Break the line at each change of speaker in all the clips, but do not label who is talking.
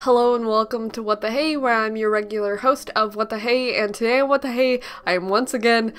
Hello and welcome to What the Hey, where I'm your regular host of What the Hey, and today on What the Hey, I am once again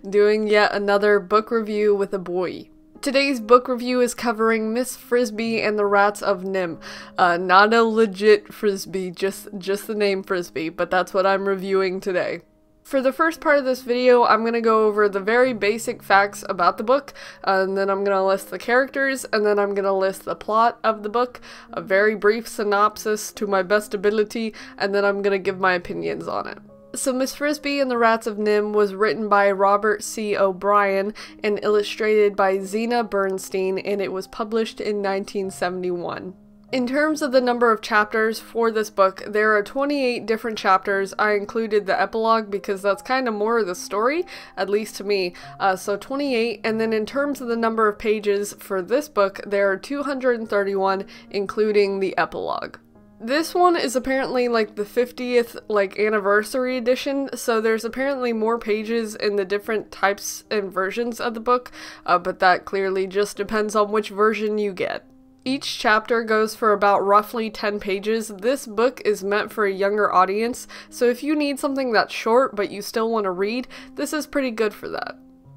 doing yet another book review with a boy. Today's book review is covering Miss Frisby and the Rats of NIMH. Not a legit Frisbee, just the name Frisby, but that's what I'm reviewing today. For the first part of this video, I'm going to go over the very basic facts about the book, and then I'm going to list the characters, and then I'm going to list the plot of the book, a very brief synopsis to my best ability, and then I'm going to give my opinions on it. So Miss Frisby and the Rats of NIMH was written by Robert C. O'Brien and illustrated by Zena Bernstein, and it was published in 1971. In terms of the number of chapters for this book, there are 28 different chapters. I included the epilogue because that's kind of more of the story, at least to me. So 28, and then in terms of the number of pages for this book, there are 231, including the epilogue. This one is apparently like the 50th anniversary edition, so there's apparently more pages in the different types and versions of the book, but that clearly just depends on which version you get. Each chapter goes for about roughly 10 pages. This book is meant for a younger audience, so if you need something that's short but you still want to read, this is pretty good for that.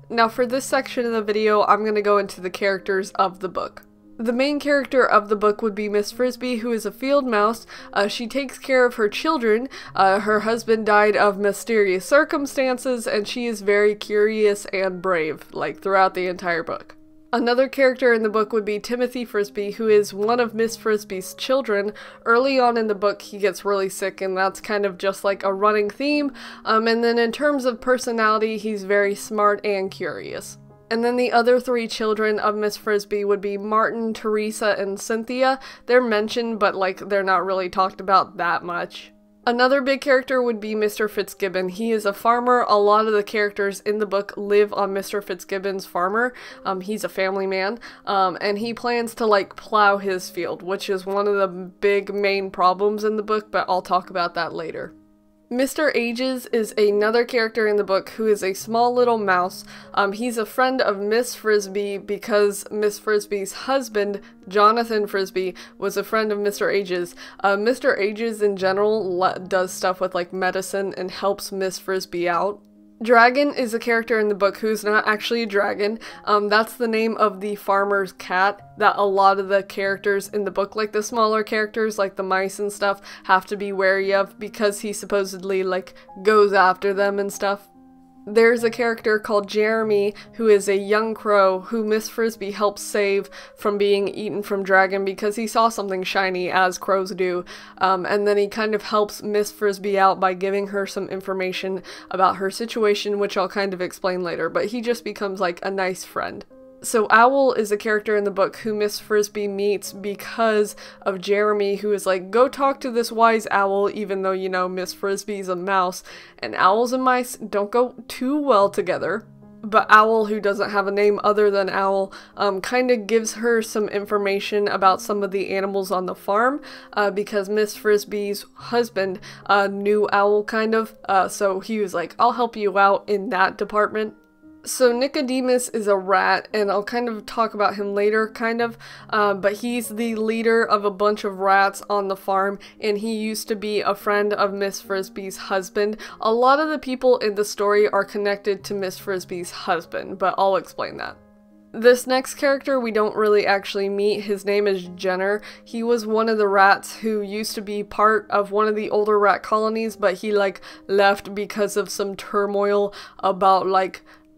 Now for this section of the video, I'm going to go into the characters of the book. The main character of the book would be Miss Frisby, who is a field mouse. She takes care of her children. Her husband died of mysterious circumstances, and she is very curious and brave, throughout the entire book. Another character in the book would be Timothy Frisby, who is one of Miss Frisby's children. Early on in the book, he gets really sick, and that's kind of just like a running theme. And then in terms of personality, he's very smart and curious. And then the other three children of Miss Frisby would be Martin, Teresa, and Cynthia. They're mentioned, but they're not really talked about that much. Another big character would be Mr. Fitzgibbon. He is a farmer. A lot of the characters in the book live on Mr. Fitzgibbon's farmer. He's a family man, and he plans to plow his field, which is one of the big main problems in the book, but I'll talk about that later. Mr. Ages is another character in the book who is a small little mouse. He's a friend of Miss Frisby because Miss Frisby's husband, Jonathan Frisby, was a friend of Mr. Ages. Mr. Ages in general does stuff with medicine and helps Miss Frisby out. Dragon is a character in the book who's not actually a dragon. That's the name of the farmer's cat that a lot of the characters in the book, the smaller characters, the mice and stuff, have to be wary of because he supposedly, goes after them and stuff. There's a character called Jeremy, who is a young crow who Miss Frisby helps save from being eaten from dragon because he saw something shiny, as crows do, and then he kind of helps Miss Frisby out by giving her some information about her situation, which I'll kind of explain later, but he just becomes a nice friend. So Owl is a character in the book who Miss Frisby meets because of Jeremy, who is go talk to this wise owl, even though, Miss Frisby's a mouse, and owls and mice don't go too well together. But Owl, who doesn't have a name other than Owl, kind of gives her some information about some of the animals on the farm, because Miss Frisby's husband knew Owl, kind of, so he was I'll help you out in that department. So Nicodemus is a rat, and I'll kind of talk about him later, but he's the leader of a bunch of rats on the farm, and he used to be a friend of Miss Frisby's husband. A lot of the people in the story are connected to Miss Frisby's husband, but I'll explain that. This next character we don't really actually meet. His name is Jenner. He was one of the rats who used to be part of one of the older rat colonies, but he left because of some turmoil about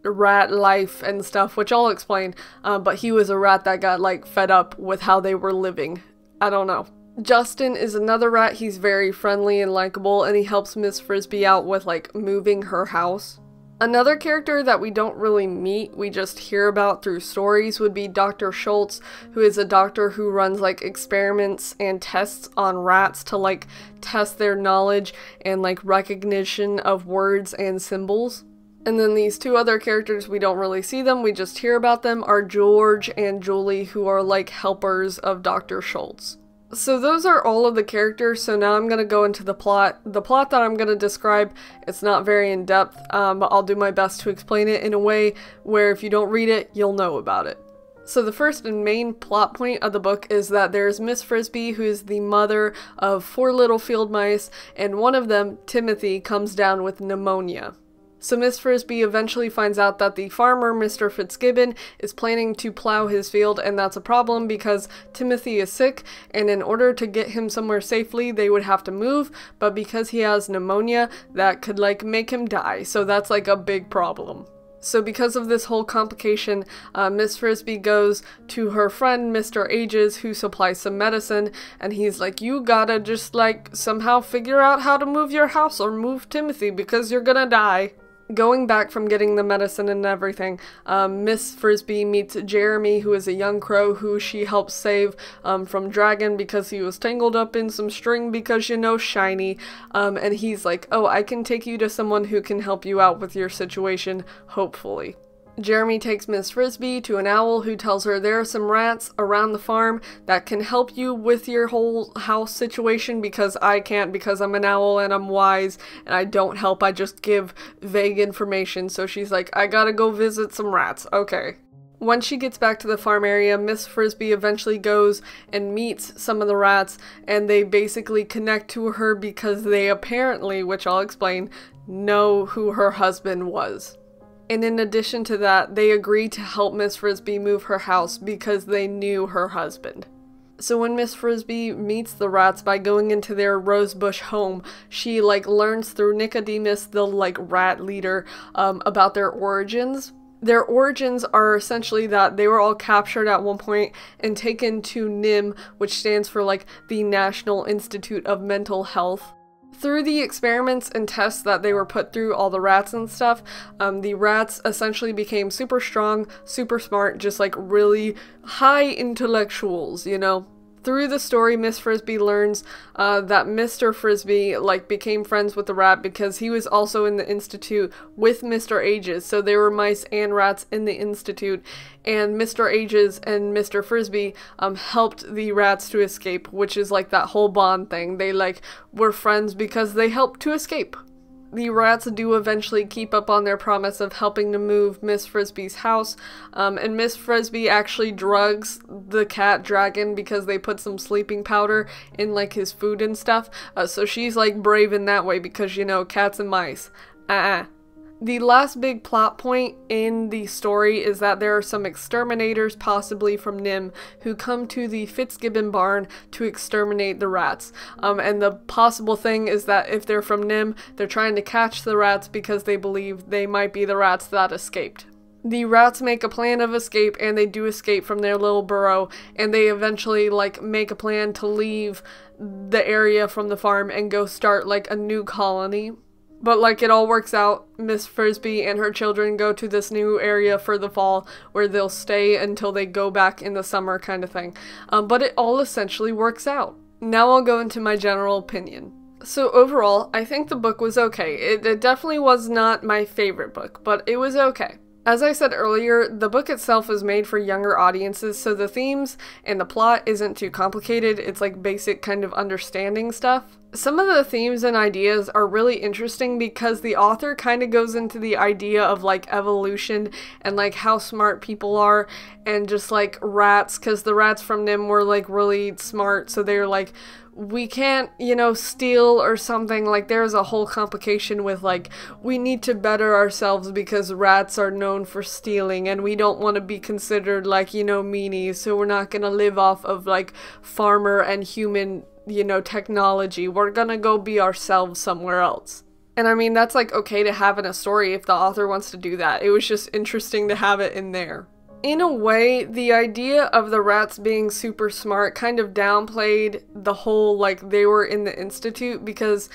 rat life and stuff, which I'll explain, but he was a rat that got fed up with how they were living. I don't know. Justin is another rat. He's very friendly and likable, and he helps Miss Frisby out with moving her house. Another character that we don't really meet, we just hear about through stories, would be Dr. Schultz, who is a doctor who runs experiments and tests on rats to test their knowledge and recognition of words and symbols. And then these two other characters, we don't really see them, we just hear about them, are George and Julie, who are helpers of Dr. Schultz. So those are all of the characters, so now I'm going to go into the plot. The plot that I'm going to describe, it's not very in-depth, but I'll do my best to explain it in a way where if you don't read it, you'll know about it. So the first and main plot point of the book is that there's Miss Frisby, who is the mother of 4 little field mice, and one of them, Timothy, comes down with pneumonia. So Miss Frisby eventually finds out that the farmer, Mr. Fitzgibbon, is planning to plow his field, and that's a problem because Timothy is sick, and in order to get him somewhere safely, they would have to move, but because he has pneumonia, that could, like, make him die, so that's, like, a big problem. So because of this whole complication, Miss Frisby goes to her friend, Mr. Ages, who supplies some medicine, and he's like, you gotta just, like, somehow figure out how to move your house or move Timothy because you're gonna die. Going back from getting the medicine and everything, Miss Frisby meets Jeremy, who is a young crow who she helps save from Dragon because he was tangled up in some string because, you know, shiny. And he's like, oh, I can take you to someone who can help you out with your situation, hopefully. Jeremy takes Miss Frisby to an owl who tells her there are some rats around the farm that can help you with your whole house situation because I can't because I'm an owl and I'm wise and I don't help, I just give vague information. So she's like, I gotta go visit some rats. Okay. Once she gets back to the farm area, Miss Frisby eventually goes and meets some of the rats, and they basically connect to her because they apparently, which I'll explain, know who her husband was. And in addition to that, they agree to help Miss Frisby move her house because they knew her husband. So when Miss Frisby meets the rats by going into their rosebush home, she, like, learns through Nicodemus, the, like, rat leader, about their origins. Their origins are essentially that they were all captured at one point and taken to NIMH, which stands for, like, the National Institute of Mental Health. Through the experiments and tests that they were put through, all the rats and stuff, the rats essentially became super strong, super smart, just like really high intellectuals, you know? Through the story, Miss Frisby learns that Mr. Frisby, like, became friends with the rat because he was also in the institute with Mr. Ages, so there were mice and rats in the institute, and Mr. Ages and Mr. Frisby helped the rats to escape, which is like that whole bond thing. They, like, were friends because they helped to escape. The rats do eventually keep up on their promise of helping to move Miss Frisby's house, and Miss Frisby actually drugs the cat Dragon because they put some sleeping powder in, like, his food and stuff, so she's, like, brave in that way because, you know, cats and mice. The last big plot point in the story is that there are some exterminators, possibly from NIMH, who come to the Fitzgibbon barn to exterminate the rats. And the possible thing is that if they're from NIMH, they're trying to catch the rats because they believe they might be the rats that escaped. The rats make a plan of escape, and they do escape from their little burrow, and they eventually, like, make a plan to leave the area from the farm and go start, like, a new colony. But, like, it all works out. Miss Frisby and her children go to this new area for the fall where they'll stay until they go back in the summer, kind of thing. But it all essentially works out. Now I'll go into my general opinion. So overall, I think the book was okay. It definitely was not my favorite book, but it was okay. As I said earlier, the book itself is made for younger audiences, so the themes and the plot isn't too complicated. It's like basic kind of understanding stuff. Some of the themes and ideas are really interesting because the author kind of goes into the idea of, like, evolution and, like, how smart people are, and just, like, rats, because the rats from NIMH were, like, really smart, so they're like, we can't, you know, steal or something. Like, there's a whole complication with, like, we need to better ourselves because rats are known for stealing and we don't want to be considered, like, you know, meanies, so we're not gonna live off of, like, farmer and human, you know, technology. We're gonna go be ourselves somewhere else. And I mean, that's, like, okay to have in a story if the author wants to do that. It was just interesting to have it in there. In a way, the idea of the rats being super smart kind of downplayed the whole, like, they were in the institute, because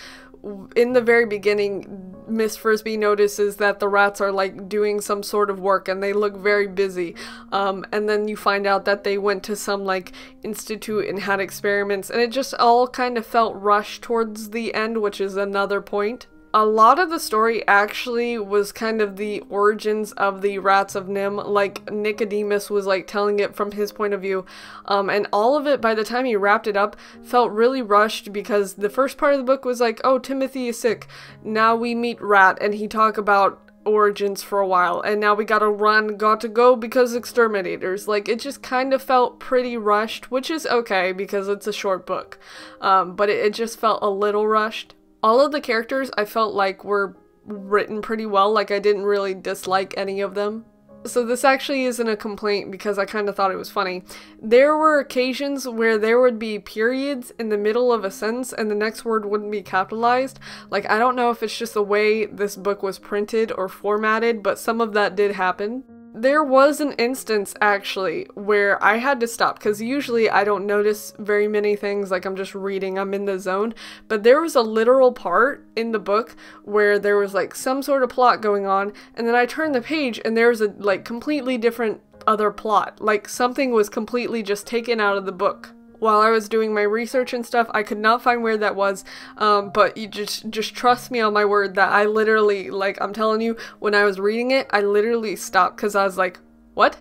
in the very beginning, Miss Frisby notices that the rats are, like, doing some sort of work and they look very busy. And then you find out that they went to some, like, institute and had experiments, and it just all kind of felt rushed towards the end, which is another point. A lot of the story actually was kind of the origins of the rats of NIMH, like Nicodemus was, like, telling it from his point of view, and all of it, by the time he wrapped it up, felt really rushed because the first part of the book was like, oh, Timothy is sick, now we meet Rat, and he talk about origins for a while, and now we gotta run, got to go because exterminators. Like, it just kind of felt pretty rushed, which is okay because it's a short book, but it just felt a little rushed. All of the characters I felt like were written pretty well, like I didn't really dislike any of them. So this actually isn't a complaint because I kind of thought it was funny. There were occasions where there would be periods in the middle of a sentence and the next word wouldn't be capitalized. Like, I don't know if it's just the way this book was printed or formatted, but some of that did happen. There was an instance, actually, where I had to stop, because usually I don't notice very many things, like I'm just reading, I'm in the zone, but there was a literal part in the book where there was like some sort of plot going on, and then I turned the page and there was a like completely different other plot, like something was completely just taken out of the book. While I was doing my research and stuff, I could not find where that was, but you just trust me on my word that I literally, like, I'm telling you, when I was reading it, I literally stopped because I was like, what?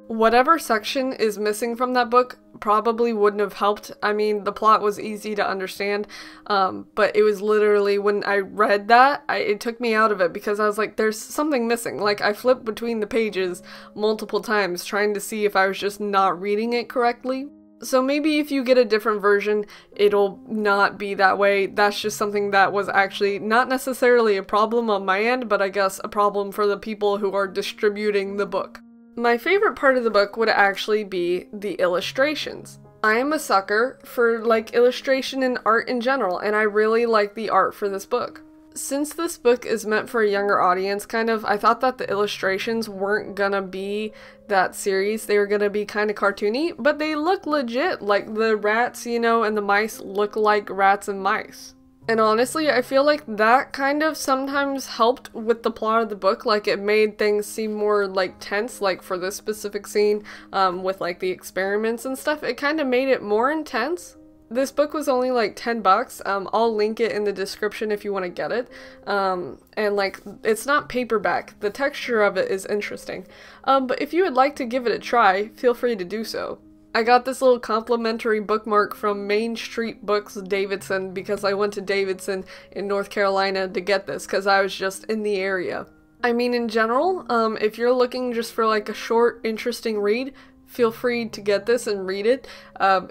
Whatever section is missing from that book probably wouldn't have helped. I mean, the plot was easy to understand, but it was literally, when I read that, it took me out of it because I was like, there's something missing. Like, I flipped between the pages multiple times trying to see if I was just not reading it correctly. So maybe if you get a different version, it'll not be that way. That's just something that was actually not necessarily a problem on my end, but I guess a problem for the people who are distributing the book. My favorite part of the book would actually be the illustrations. I am a sucker for like illustration and art in general, and I really like the art for this book. Since this book is meant for a younger audience, kind of, I thought that the illustrations weren't gonna be that serious. They were gonna be kind of cartoony, but they look legit. Like, the rats, you know, and the mice look like rats and mice. And honestly, I feel like that kind of sometimes helped with the plot of the book. Like, it made things seem more, like, tense, like, for this specific scene, with, like, the experiments and stuff. It kind of made it more intense. This book was only like $10. I'll link it in the description if you want to get it. And like, it's not paperback. The texture of it is interesting. But if you would like to give it a try, feel free to do so. I got this little complimentary bookmark from Main Street Books Davidson because I went to Davidson in North Carolina to get this because I was just in the area. I mean, in general, if you're looking just for like a short, interesting read, feel free to get this and read it.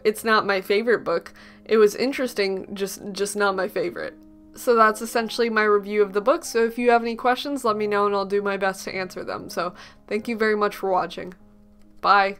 It's not my favorite book. It was interesting, just not my favorite. So that's essentially my review of the book. So if you have any questions, let me know and I'll do my best to answer them. So thank you very much for watching. Bye.